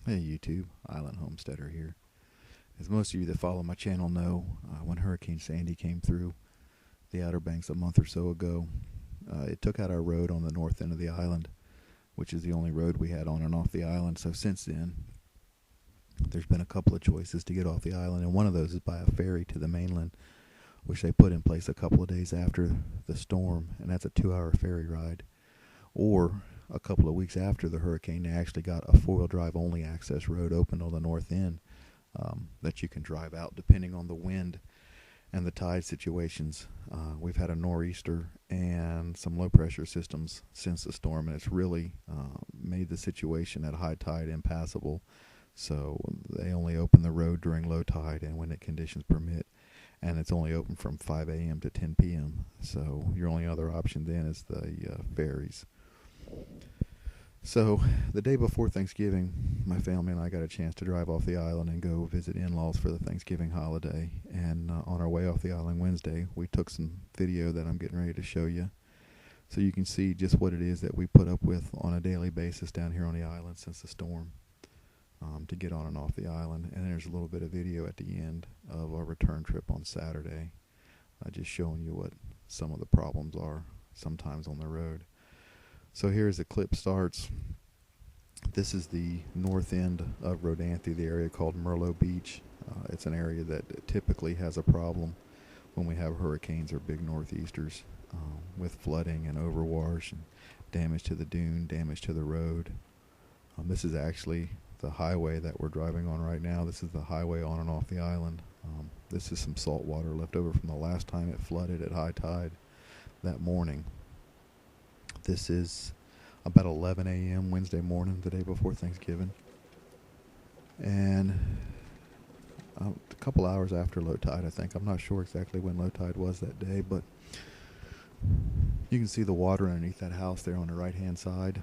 Hey YouTube, Island Homesteader here. As most of you that follow my channel know, when Hurricane Sandy came through the Outer Banks a month or so ago, it took out our road on the north end of the island, which is the only road we had on and off the island. So since then, there's been a couple of choices to get off the island, and one of those is by a ferry to the mainland, which they put in place a couple of days after the storm, and that's a 2-hour ferry ride. Or a couple of weeks after the hurricane, they actually got a four-wheel drive only access road opened on the north end that you can drive out depending on the wind and the tide situations. We've had a nor'easter and some low pressure systems since the storm, and it's really made the situation at high tide impassable. So they only open the road during low tide and when the conditions permit, and it's only open from 5 a.m. to 10 p.m. So your only other option then is the ferries. So the day before Thanksgiving, my family and I got a chance to drive off the island and go visit in-laws for the Thanksgiving holiday. And on our way off the island Wednesday, we took some video that I'm getting ready to show you, so you can see just what it is that we put up with on a daily basis down here on the island since the storm, to get on and off the island. And there's a little bit of video at the end of our return trip on Saturday, just showing you what some of the problems are sometimes on the road. So here as the clip starts, this is the north end of Rodanthe, the area called Merlot Beach. It's an area that typically has a problem when we have hurricanes or big northeasters, with flooding and overwash and damage to the dune, damage to the road. This is actually the highway that we're driving on right now. This is the highway on and off the island. This is some salt water left over from the last time it flooded at high tide that morning. This is about 11 a.m. Wednesday morning, the day before Thanksgiving. And a couple hours after low tide, I think. I'm not sure exactly when low tide was that day, but you can see the water underneath that house there on the right-hand side.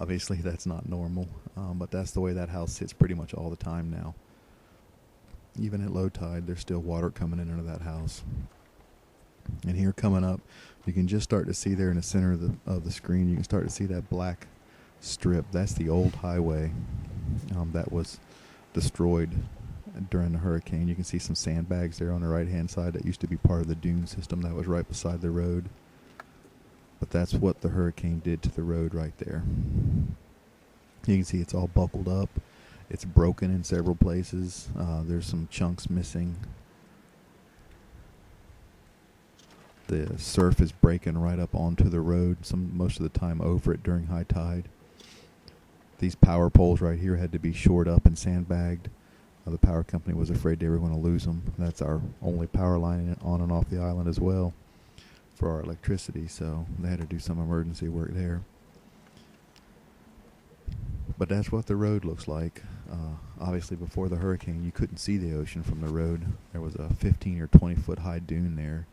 Obviously, that's not normal, but that's the way that house sits pretty much all the time now. Even at low tide, there's still water coming in into that house. And here coming up, you can just start to see there in the center of the screen, you can start to see that black strip. That's the old highway that was destroyed during the hurricane. You can see some sandbags there on the right-hand side that used to be part of the dune system that was right beside the road. But that's what the hurricane did to the road right there. You can see it's all buckled up. It's broken in several places. There's some chunks missing. The surf is breaking right up onto the road, most of the time over it during high tide. These power poles right here had to be shored up and sandbagged. The power company was afraid they were going to lose them. That's our only power line on and off the island as well for our electricity, so they had to do some emergency work there. But that's what the road looks like. Obviously, before the hurricane, you couldn't see the ocean from the road. There was a 15 or 20 foot high dune there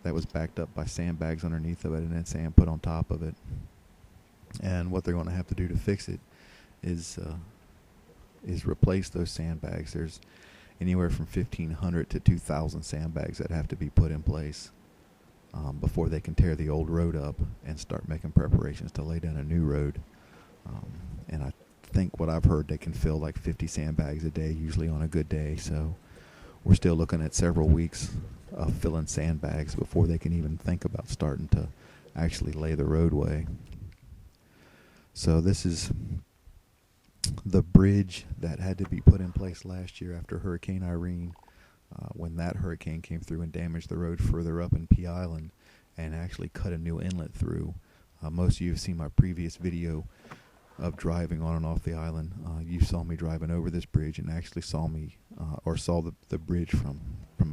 that was backed up by sandbags underneath of it and then sand put on top of it. And what they're going to have to do to fix it is replace those sandbags. There's anywhere from 1,500 to 2,000 sandbags that have to be put in place before they can tear the old road up and start making preparations to lay down a new road. And I think what I've heard, they can fill like 50 sandbags a day, usually on a good day. So we're still looking at several weeks of filling sandbags before they can even think about starting to actually lay the roadway. So this is the bridge that had to be put in place last year after Hurricane Irene, when that hurricane came through and damaged the road further up in Pea Island and actually cut a new inlet through. Most of you have seen my previous video of driving on and off the island. You saw me driving over this bridge and actually saw the bridge from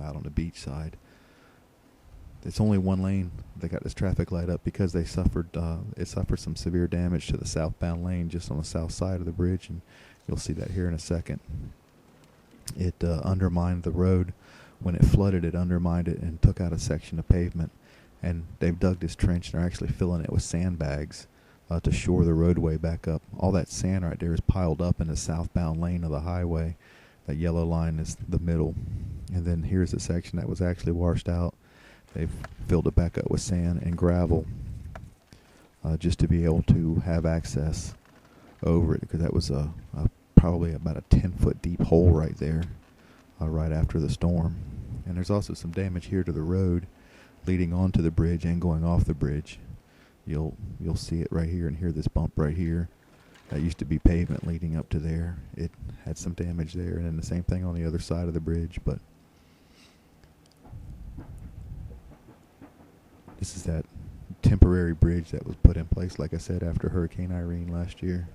out on the beach side. It's only one lane. They got this traffic light up because it suffered some severe damage to the southbound lane just on the south side of the bridge, and you'll see that here in a second. It undermined the road. When it flooded, it undermined it and took out a section of pavement. And they've dug this trench and are actually filling it with sandbags to shore the roadway back up. All that sand right there is piled up in the southbound lane of the highway. That yellow line is the middle. And then here's a section that was actually washed out. They've filled it back up with sand and gravel just to be able to have access over it, because that was probably about a 10-foot deep hole right there, right after the storm. And there's also some damage here to the road leading onto the bridge and going off the bridge. You'll see it right here and hear this bump right here. That used to be pavement leading up to there. It had some damage there, and then the same thing on the other side of the bridge. But this is that temporary bridge that was put in place, like I said, after Hurricane Irene last year.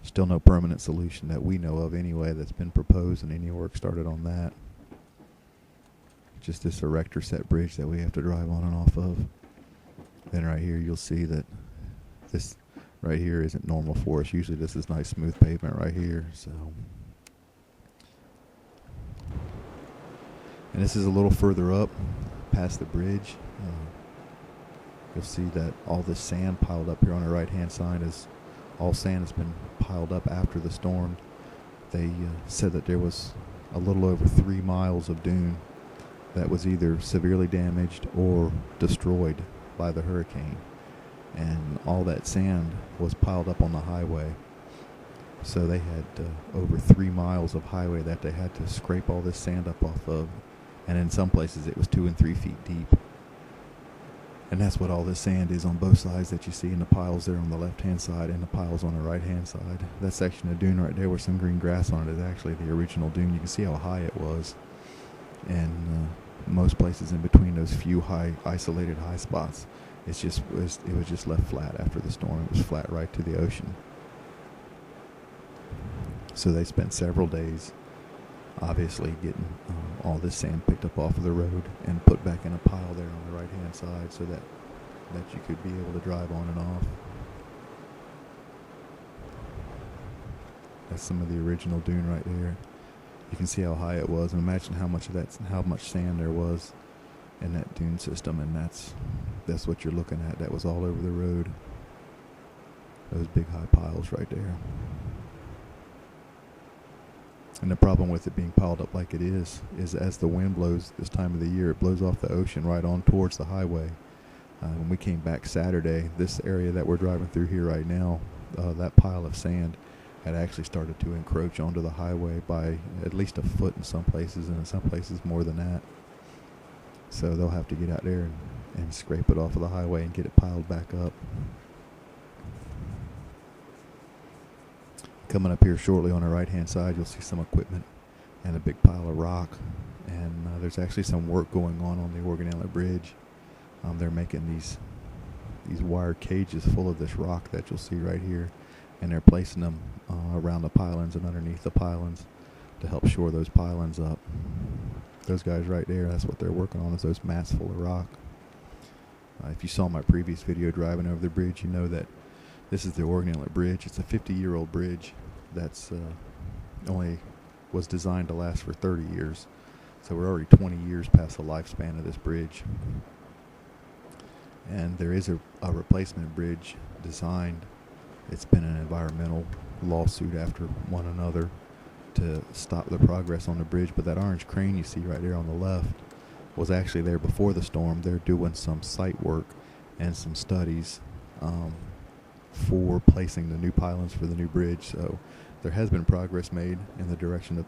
Still no permanent solution that we know of anyway that's been proposed, and any work started on that. Just this erector set bridge that we have to drive on and off of. Then right here you'll see that this right here isn't normal for us. Usually this is nice smooth pavement right here. So, and this is a little further up past the bridge. You'll see that all this sand piled up here on the right hand side is all sand has been piled up after the storm. They said that there was a little over 3 miles of dune that was either severely damaged or destroyed by the hurricane. And all that sand was piled up on the highway. So they had over 3 miles of highway that they had to scrape all this sand up off of. And in some places it was 2 and 3 feet deep. And that's what all this sand is on both sides that you see in the piles there on the left-hand side and the piles on the right-hand side. That section of dune right there with some green grass on it is actually the original dune. You can see how high it was. And most places in between those few isolated high spots, it was just left flat after the storm. It was flat right to the ocean. So they spent several days obviously getting all this sand picked up off of the road and put back in a pile there on the right hand side so that you could be able to drive on and off. That's some of the original dune right there. You can see how high it was, and imagine how much sand there was in that dune system, and that's what you're looking at. That was all over the road. Those big high piles right there. And the problem with it being piled up like it is as the wind blows this time of the year, it blows off the ocean right on towards the highway. When we came back Saturday, this area that we're driving through here right now, that pile of sand had actually started to encroach onto the highway by at least a foot in some places, and in some places more than that. So they'll have to get out there and scrape it off of the highway and get it piled back up. Coming up here shortly on the right hand side, you'll see some equipment and a big pile of rock. And there's actually some work going on the Organ Inlet Bridge. They're making these wired cages full of this rock that you'll see right here, and they're placing them around the pylons and underneath the pylons to help shore those pylons up. Those guys right there, that's what they're working on, is those mats full of rock. If you saw my previous video driving over the bridge, you know that this is the Organ Inlet Bridge. It's a 50-year-old bridge that's only was designed to last for 30 years. So we're already 20 years past the lifespan of this bridge. And there is a replacement bridge designed. It's been an environmental lawsuit after one another to stop the progress on the bridge. But that orange crane you see right there on the left was actually there before the storm. They're doing some site work and some studies for placing the new pylons for the new bridge. So there has been progress made in the direction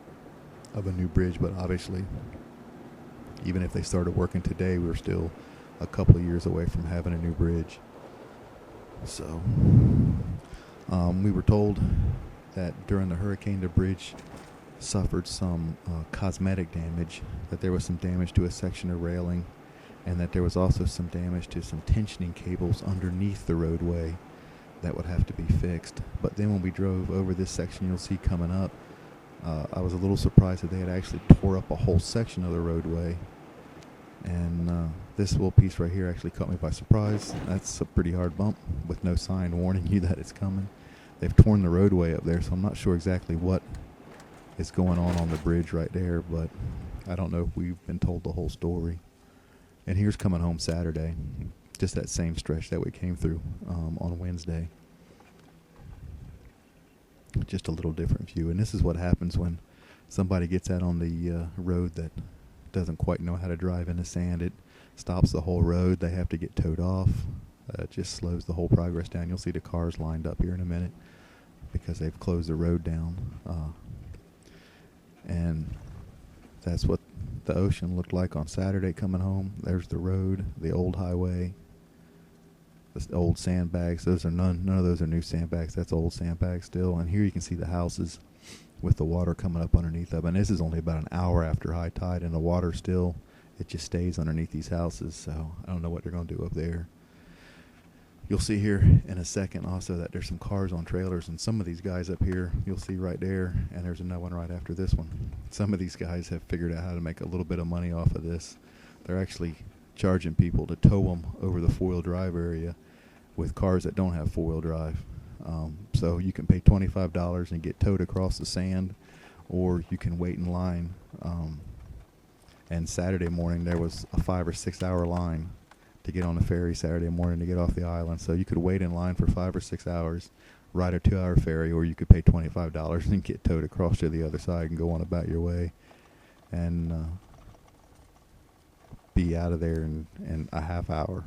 of a new bridge, but obviously even if they started working today, we're still a couple of years away from having a new bridge. So we were told that during the hurricane the bridge suffered some cosmetic damage, that there was some damage to a section of railing, and that there was also some damage to some tensioning cables underneath the roadway that would have to be fixed. But then when we drove over this section you'll see coming up, I was a little surprised that they had actually tore up a whole section of the roadway. And this little piece right here actually caught me by surprise. That's a pretty hard bump with no sign warning you that it's coming. They've torn the roadway up there, so I'm not sure exactly what is going on the bridge right there, but I don't know if we've been told the whole story. And here's coming home Saturday, just that same stretch that we came through on Wednesday. Just a little different view. And this is what happens when somebody gets out on the road that doesn't quite know how to drive in the sand. It stops the whole road. They have to get towed off. It just slows the whole progress down. You'll see the cars lined up here in a minute. because they've closed the road down. And that's what the ocean looked like on Saturday coming home. There's the road, the old highway, the old sandbags. Those are none of those are new sandbags. That's old sandbags still. And here you can see the houses with the water coming up underneath them. And this is only about an hour after high tide, and the water still, it just stays underneath these houses. So I don't know what they're going to do up there. You'll see here in a second also that there's some cars on trailers, and some of these guys up here, you'll see right there, and there's another one right after this one. Some of these guys have figured out how to make a little bit of money off of this. They're actually charging people to tow them over the four-wheel drive area with cars that don't have four-wheel drive. So you can pay $25 and get towed across the sand, or you can wait in line. And Saturday morning there was a 5 or 6 hour line to get on the ferry Saturday morning to get off the island. So you could wait in line for 5 or 6 hours, ride a 2 hour ferry, or you could pay $25 and get towed across to the other side and go on about your way and be out of there in a half hour.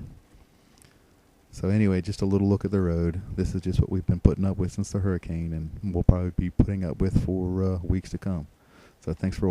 So anyway, just a little look at the road. This is just what we've been putting up with since the hurricane, and we'll probably be putting up with for weeks to come. So thanks for